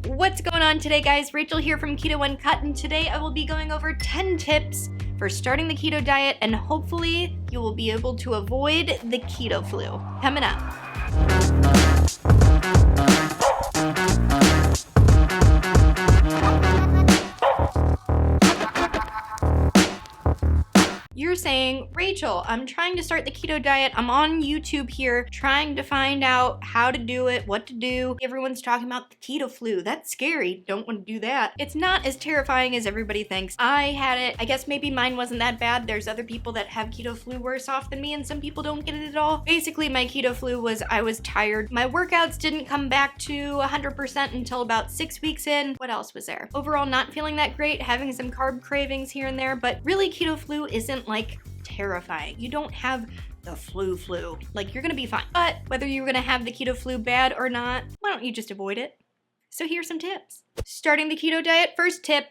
What's going on today, guys? Rachel here from Keto Uncut, and today I will be going over 10 tips for starting the keto diet, and hopefully you will be able to avoid the keto flu. Coming up. You're saying, Rachel, I'm trying to start the keto diet. I'm on YouTube here trying to find out how to do it, what to do. Everyone's talking about the keto flu. That's scary. Don't want to do that. It's not as terrifying as everybody thinks. I had it. I guess maybe mine wasn't that bad. There's other people that have keto flu worse off than me, and some people don't get it at all. Basically, my keto flu was I was tired. My workouts didn't come back to 100% until about 6 weeks in. What else was there? Overall, not feeling that great, having some carb cravings here and there, but really keto flu isn't like terrifying. You don't have the flu. Like, you're gonna be fine. But whether you're gonna have the keto flu bad or not, why don't you just avoid it? So here's some tips. Starting the keto diet, first tip,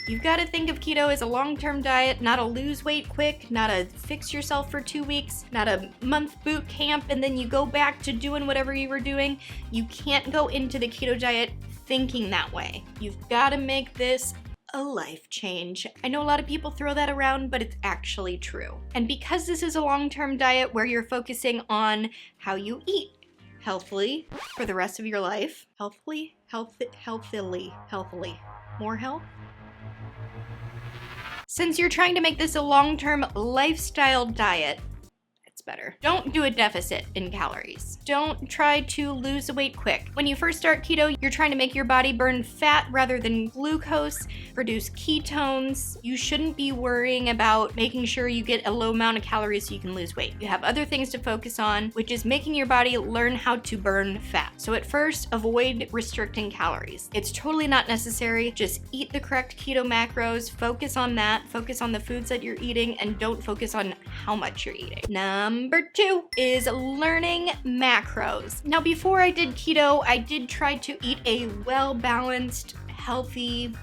you've got to think of keto as a long-term diet, not a lose weight quick, not a fix yourself for 2 weeks, not a month boot camp and then you go back to doing whatever you were doing. You can't go into the keto diet thinking that way. You've got to make this a life change. I know a lot of people throw that around, but it's actually true. And because this is a long-term diet where you're focusing on how you eat healthily for the rest of your life, healthily, more health. Since you're trying to make this a long-term lifestyle diet, better. Don't do a deficit in calories. Don't try to lose the weight quick. When you first start keto, you're trying to make your body burn fat rather than glucose, produce ketones. You shouldn't be worrying about making sure you get a low amount of calories so you can lose weight. You have other things to focus on, which is making your body learn how to burn fat. So at first, avoid restricting calories. It's totally not necessary. Just eat the correct keto macros, focus on that, focus on the foods that you're eating, and don't focus on how much you're eating. Number 2 is learning macros. Now, before I did keto, I did try to eat a well-balanced, healthy.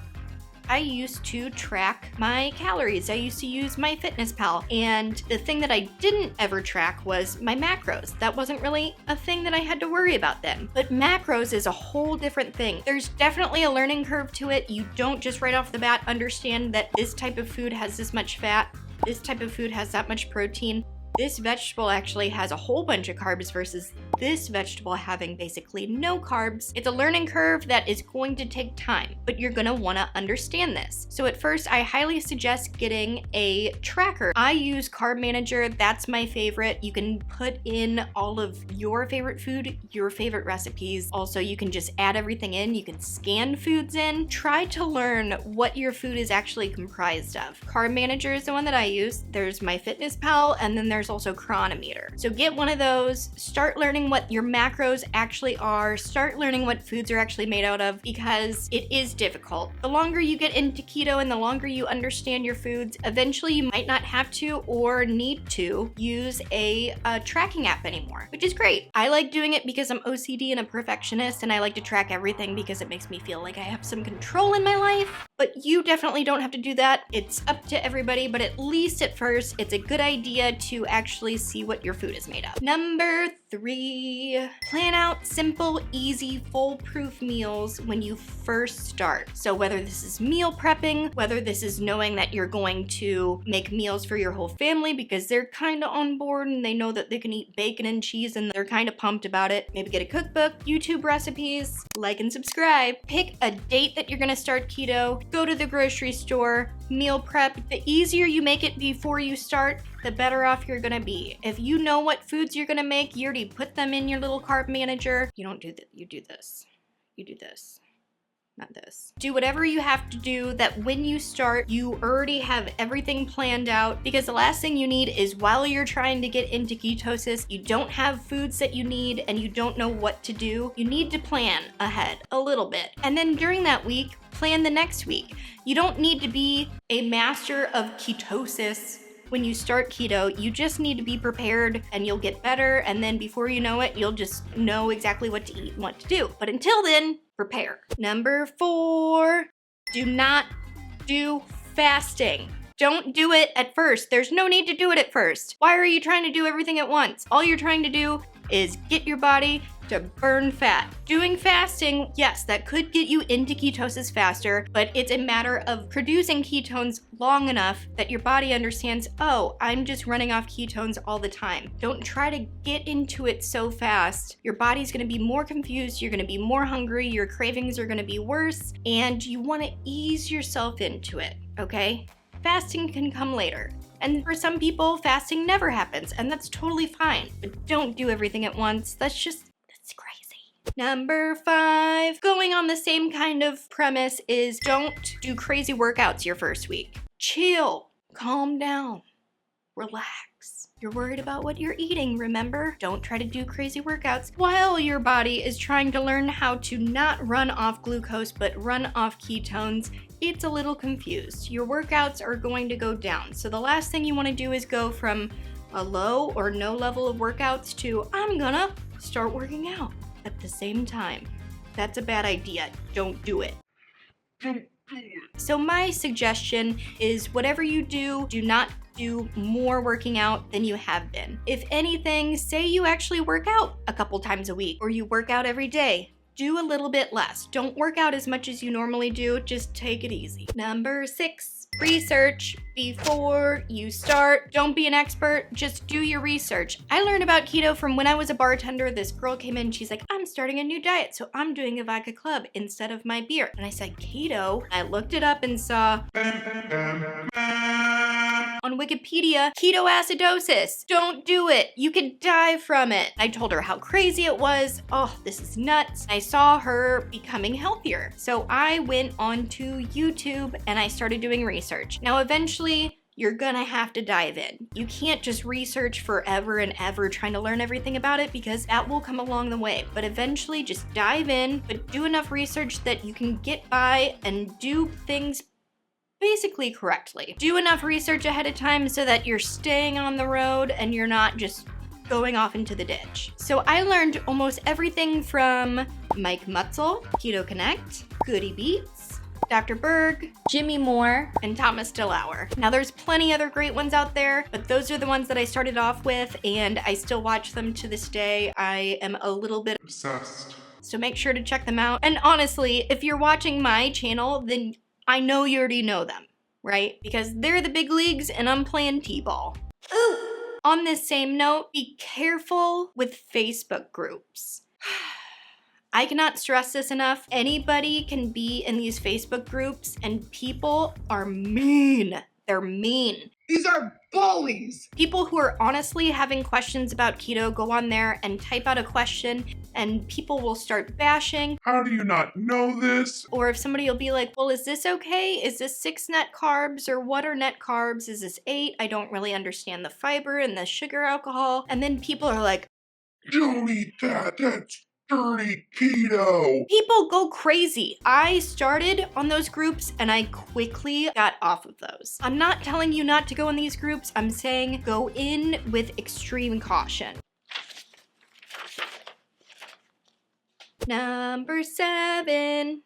I used to track my calories. I used to use MyFitnessPal, and the thing that I didn't ever track was my macros. That wasn't really a thing that I had to worry about then. But macros is a whole different thing. There's definitely a learning curve to it. You don't just right off the bat understand that this type of food has this much fat, this type of food has that much protein. This vegetable actually has a whole bunch of carbs versus this vegetable having basically no carbs. It's a learning curve that is going to take time, but you're gonna wanna understand this. So at first, I highly suggest getting a tracker. I use Carb Manager, that's my favorite. You can put in all of your favorite food, your favorite recipes. Also, you can just add everything in. You can scan foods in. Try to learn what your food is actually comprised of. Carb Manager is the one that I use. There's MyFitnessPal, and then there's also Chronometer. So get one of those, start learning what your macros actually are, start learning what foods are actually made out of, because it is difficult. The longer you get into keto and the longer you understand your foods, eventually you might not have to or need to use a tracking app anymore, which is great. I like doing it because I'm OCD and a perfectionist, and I like to track everything because it makes me feel like I have some control in my life. But you definitely don't have to do that. It's up to everybody, but at least at first, it's a good idea to actually see what your food is made of. Number 3, plan out simple, easy, foolproof meals when you first start. So whether this is meal prepping, whether this is knowing that you're going to make meals for your whole family because they're kind of on board and they know that they can eat bacon and cheese and they're kind of pumped about it. Maybe get a cookbook, YouTube recipes, like and subscribe. Pick a date that you're gonna start keto, go to the grocery store, meal prep. The easier you make it before you start, the better off you're gonna be. If you know what foods you're gonna make, you already put them in your little carb manager. You don't do that, you do this. You do this, not this. Do whatever you have to do that when you start, you already have everything planned out, because the last thing you need is while you're trying to get into ketosis, you don't have foods that you need and you don't know what to do. You need to plan ahead a little bit. And then during that week, plan the next week. You don't need to be a master of ketosis when you start keto. You just need to be prepared and you'll get better, and then before you know it, you'll just know exactly what to eat and what to do. But until then, prepare. Number 4, do not do fasting. Don't do it at first. There's no need to do it at first. Why are you trying to do everything at once? All you're trying to do is get your body to burn fat. Doing fasting, yes, that could get you into ketosis faster, but it's a matter of producing ketones long enough that your body understands, oh, I'm just running off ketones all the time. Don't try to get into it so fast. Your body's gonna be more confused, you're gonna be more hungry, your cravings are gonna be worse, and you wanna ease yourself into it, okay? Fasting can come later. And for some people, fasting never happens, and that's totally fine. But don't do everything at once. That's crazy. Number 5, going on the same kind of premise, is don't do crazy workouts your first week. Chill, calm down, relax. You're worried about what you're eating, remember? Don't try to do crazy workouts while your body is trying to learn how to not run off glucose, but run off ketones. It's a little confused. Your workouts are going to go down. So the last thing you want to do is go from a low or no level of workouts to I'm gonna start working out at the same time. That's a bad idea. Don't do it. So my suggestion is whatever you do not do more working out than you have been. If anything, say you actually work out a couple times a week or you work out every day. Do a little bit less. Don't work out as much as you normally do. Just take it easy. Number 6, research before you start. Don't be an expert, just do your research. I learned about keto from when I was a bartender. This girl came in, she's like, I'm starting a new diet, so I'm doing a vodka club instead of my beer. And I said, keto? I looked it up and saw on Wikipedia, ketoacidosis. Don't do it. You could die from it. I told her how crazy it was. Oh, this is nuts. I saw her becoming healthier. So I went onto YouTube and I started doing research. Now, eventually, you're gonna have to dive in. You can't just research forever and ever trying to learn everything about it because that will come along the way. But eventually, just dive in, but do enough research that you can get by and do things basically correctly. Do enough research ahead of time so that you're staying on the road and you're not just going off into the ditch. So I learned almost everything from Mike Mutzel, Keto Connect, Goody Beats, Dr. Berg, Jimmy Moore, and Thomas DeLauer. Now there's plenty other great ones out there, but those are the ones that I started off with and I still watch them to this day. I am a little bit obsessed. So make sure to check them out. And honestly, if you're watching my channel, then I know you already know them, right? Because they're the big leagues and I'm playing t-ball. Ooh! On this same note, be careful with Facebook groups. I cannot stress this enough. Anybody can be in these Facebook groups and people are mean. They're mean. These are bullies. People who are honestly having questions about keto go on there and type out a question and people will start bashing. How do you not know this? Or if somebody will be like, well, is this okay? Is this 6 net carbs or what are net carbs? Is this 8? I don't really understand the fiber and the sugar alcohol. And then people are like, don't eat that. That's dirty keto. People go crazy. I started on those groups and I quickly got off of those. I'm not telling you not to go in these groups. I'm saying go in with extreme caution. Number 7.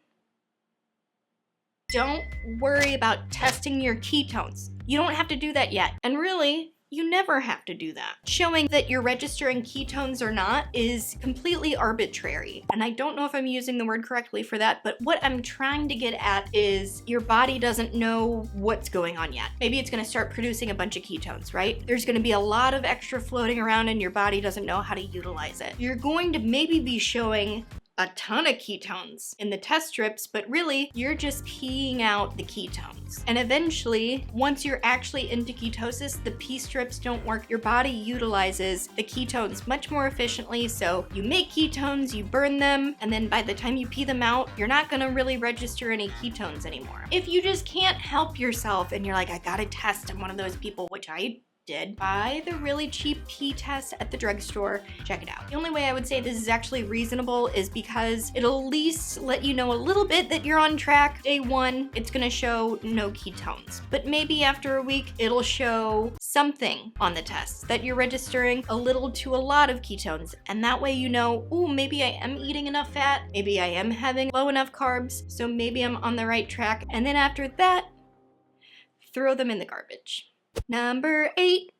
Don't worry about testing your ketones. You don't have to do that yet. And really, you never have to do that. Showing that you're registering ketones or not is completely arbitrary. And I don't know if I'm using the word correctly for that, but what I'm trying to get at is your body doesn't know what's going on yet. Maybe it's gonna start producing a bunch of ketones, right? There's gonna be a lot of extra floating around and your body doesn't know how to utilize it. You're going to maybe be showing a ton of ketones in the test strips, but really you're just peeing out the ketones. And eventually, once you're actually into ketosis, the pee strips don't work. Your body utilizes the ketones much more efficiently. So you make ketones, you burn them, and then by the time you pee them out, you're not gonna really register any ketones anymore. If you just can't help yourself and you're like, I gotta test, I'm one of those people, which I did, buy the really cheap pee test at the drugstore. Check it out. The only way I would say this is actually reasonable is because it'll at least let you know a little bit that you're on track. Day 1, it's gonna show no ketones, but maybe after a week, it'll show something on the test that you're registering a little to a lot of ketones. And that way you know, ooh, maybe I am eating enough fat. Maybe I am having low enough carbs. So maybe I'm on the right track. And then after that, throw them in the garbage. Number 8,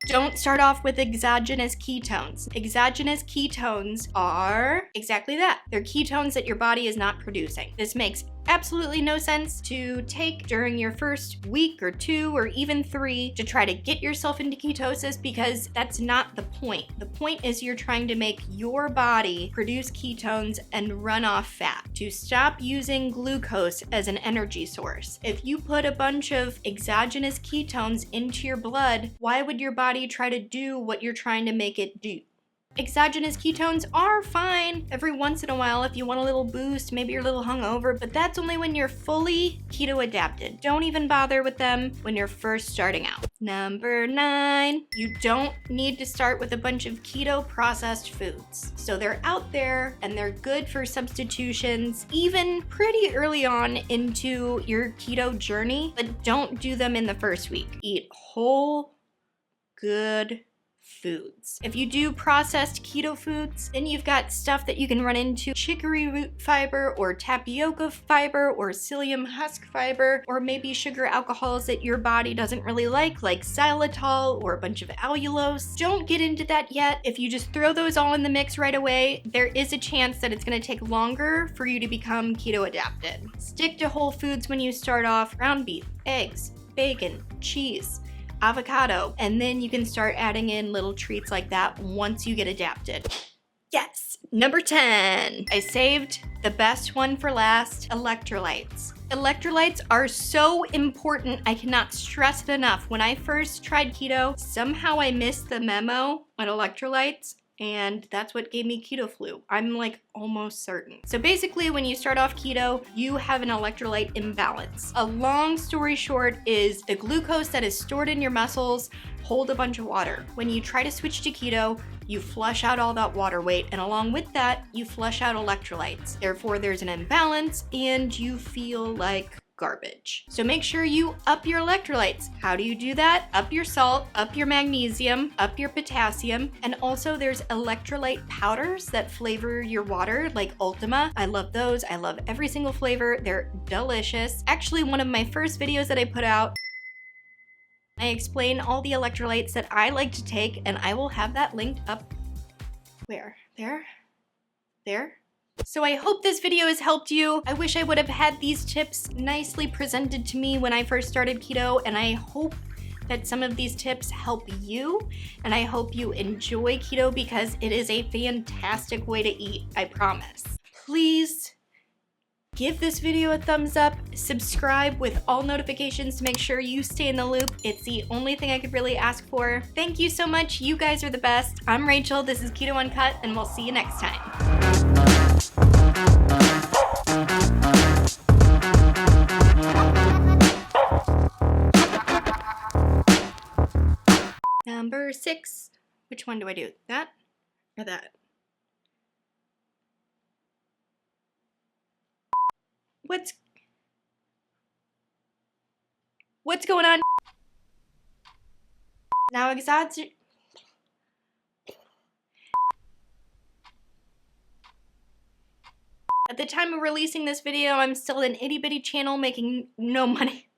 Don't start off with exogenous ketones. Exogenous ketones are exactly that. They're ketones that your body is not producing. This makes absolutely no sense to take during your first week or 2 or even 3 to try to get yourself into ketosis, because that's not the point. The point is you're trying to make your body produce ketones and run off fat to stop using glucose as an energy source. If you put a bunch of exogenous ketones into your blood, why would your body try to do what you're trying to make it do? Exogenous ketones are fine every once in a while if you want a little boost, maybe you're a little hungover, but that's only when you're fully keto adapted. Don't even bother with them when you're first starting out. Number 9, you don't need to start with a bunch of keto processed foods. So they're out there and they're good for substitutions even pretty early on into your keto journey, but don't do them in the first week. Eat whole, good foods. If you do processed keto foods, then you've got stuff that you can run into chicory root fiber or tapioca fiber or psyllium husk fiber, or maybe sugar alcohols that your body doesn't really like xylitol or a bunch of allulose. Don't get into that yet. If you just throw those all in the mix right away, there is a chance that it's going to take longer for you to become keto adapted. Stick to whole foods when you start off: ground beef, eggs, bacon, cheese, avocado, and then you can start adding in little treats like that once you get adapted. Yes! Number 10. I saved the best one for last: electrolytes. Electrolytes are so important. I cannot stress it enough. When I first tried keto, somehow I missed the memo on electrolytes, and that's what gave me keto flu. I'm like almost certain. So basically, when you start off keto, you have an electrolyte imbalance. A long story short is the glucose that is stored in your muscles hold a bunch of water. When you try to switch to keto, you flush out all that water weight, and along with that, you flush out electrolytes. Therefore, there's an imbalance and you feel like garbage. So make sure you up your electrolytes. How do you do that? Up your salt, up your magnesium, up your potassium, and also there's electrolyte powders that flavor your water, like Ultima. I love those. I love every single flavor. They're delicious. Actually, one of my first videos that I put out, I explain all the electrolytes that I like to take, and I will have that linked up. Where? There? So I hope this video has helped you. I wish I would have had these tips nicely presented to me when I first started keto, and I hope that some of these tips help you, and I hope you enjoy keto because it is a fantastic way to eat, I promise. Please give this video a thumbs up, subscribe with all notifications to make sure you stay in the loop. It's the only thing I could really ask for. Thank you so much. You guys are the best. I'm Rachel. This is Keto Uncut, and we'll see you next time. Number 6. Which one do I do? That or that? What's going on? Now At the time of releasing this video, I'm still an itty bitty channel making no money.